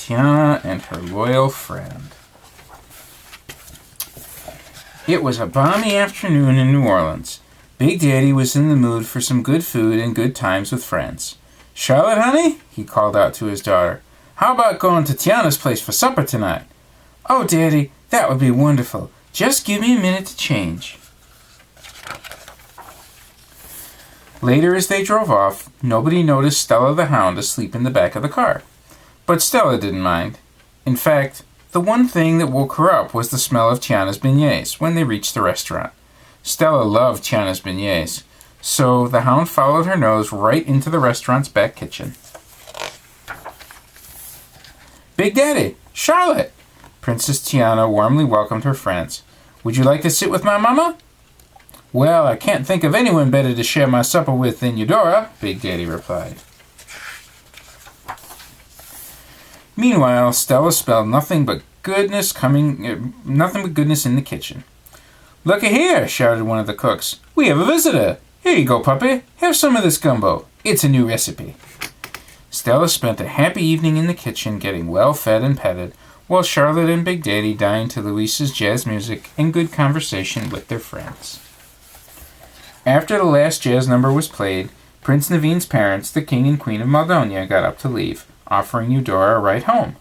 Tiana and her loyal friend. It was a balmy afternoon in New Orleans. Big Daddy was in the mood for some good food and good times with friends. "Charlotte, honey," he called out to his daughter, "how about going to Tiana's place for supper tonight?" "Oh, Daddy, that would be wonderful. Just give me a minute to change." Later, as they drove off, nobody noticed Stella the hound asleep in the back of the car. But Stella didn't mind. In fact, the one thing that woke her up was the smell of Tiana's beignets when they reached the restaurant. Stella loved Tiana's beignets, so the hound followed her nose right into the restaurant's back kitchen. "Big Daddy! Charlotte!" Princess Tiana warmly welcomed her friends. "Would you like to sit with my mama?" "Well, I can't think of anyone better to share my supper with than Eudora," Big Daddy replied. Meanwhile, Stella smelled nothing but goodness in the kitchen. "Looky here," shouted one of the cooks. "We have a visitor. Here you go, puppy. Have some of this gumbo. It's a new recipe." Stella spent a happy evening in the kitchen getting well fed and petted, while Charlotte and Big Daddy dined to Luis's jazz music and good conversation with their friends. After the last jazz number was played, Prince Naveen's parents, the King and Queen of Maldonia, got up to leave, offering Eudora a ride home.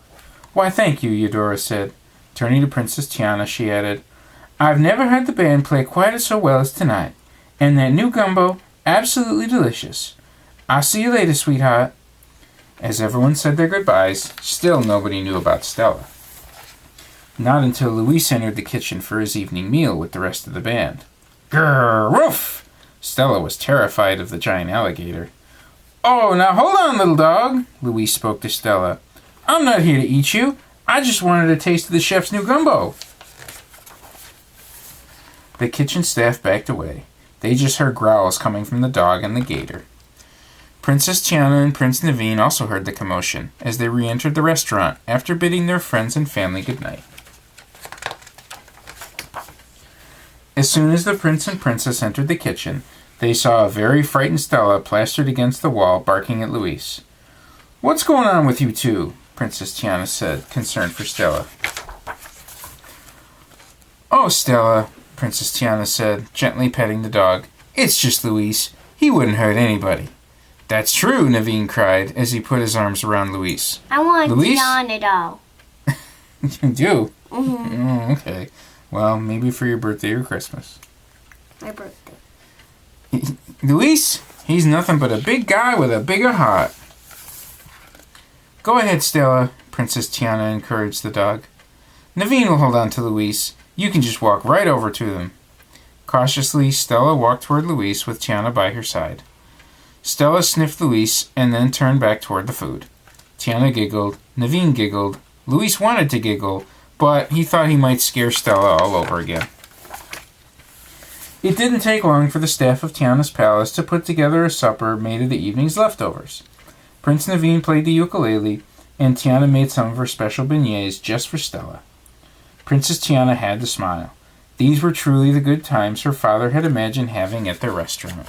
"Why, thank you," Eudora said. Turning to Princess Tiana, she added, "I've never heard the band play quite so well as tonight, and that new gumbo, absolutely delicious. I'll see you later, sweetheart." As everyone said their goodbyes, still nobody knew about Stella. Not until Luis entered the kitchen for his evening meal with the rest of the band. "Grrr, woof!" Stella was terrified of the giant alligator. "Oh, now hold on, little dog," Luis spoke to Stella. "I'm not here to eat you. I just wanted a taste of the chef's new gumbo." The kitchen staff backed away. They just heard growls coming from the dog and the gator. Princess Tiana and Prince Naveen also heard the commotion as they re-entered the restaurant after bidding their friends and family goodnight. As soon as the prince and princess entered the kitchen, they saw a very frightened Stella plastered against the wall, barking at Luis. "What's going on with you two?" Princess Tiana said, concerned for Stella. "Oh, Stella," Princess Tiana said, gently petting the dog. "It's just Luis. He wouldn't hurt anybody." "That's true," Naveen cried as he put his arms around Luis. "I want Luis? Tiana doll." You do? Mm-hmm. Oh, okay. Well, maybe for your birthday or Christmas. My birthday. Luis, he's nothing but a big guy with a bigger heart. "Go ahead, Stella," Princess Tiana encouraged the dog. "Naveen will hold on to Luis. You can just walk right over to them." Cautiously, Stella walked toward Luis with Tiana by her side. Stella sniffed Luis and then turned back toward the food. Tiana giggled. Naveen giggled. Luis wanted to giggle, but he thought he might scare Stella all over again. It didn't take long for the staff of Tiana's palace to put together a supper made of the evening's leftovers. Prince Naveen played the ukulele, and Tiana made some of her special beignets just for Stella. Princess Tiana had to smile. These were truly the good times her father had imagined having at their restaurant.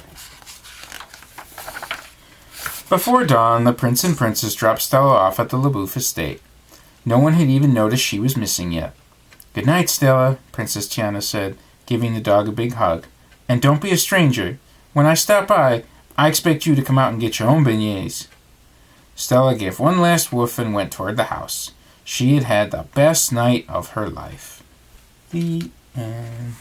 Before dawn, the prince and princess dropped Stella off at the LaBouffe estate. No one had even noticed she was missing yet. "Good night, Stella," Princess Tiana said, giving the dog a big hug. "And don't be a stranger. When I stop by, I expect you to come out and get your own beignets." Stella gave one last woof and went toward the house. She had had the best night of her life. The end.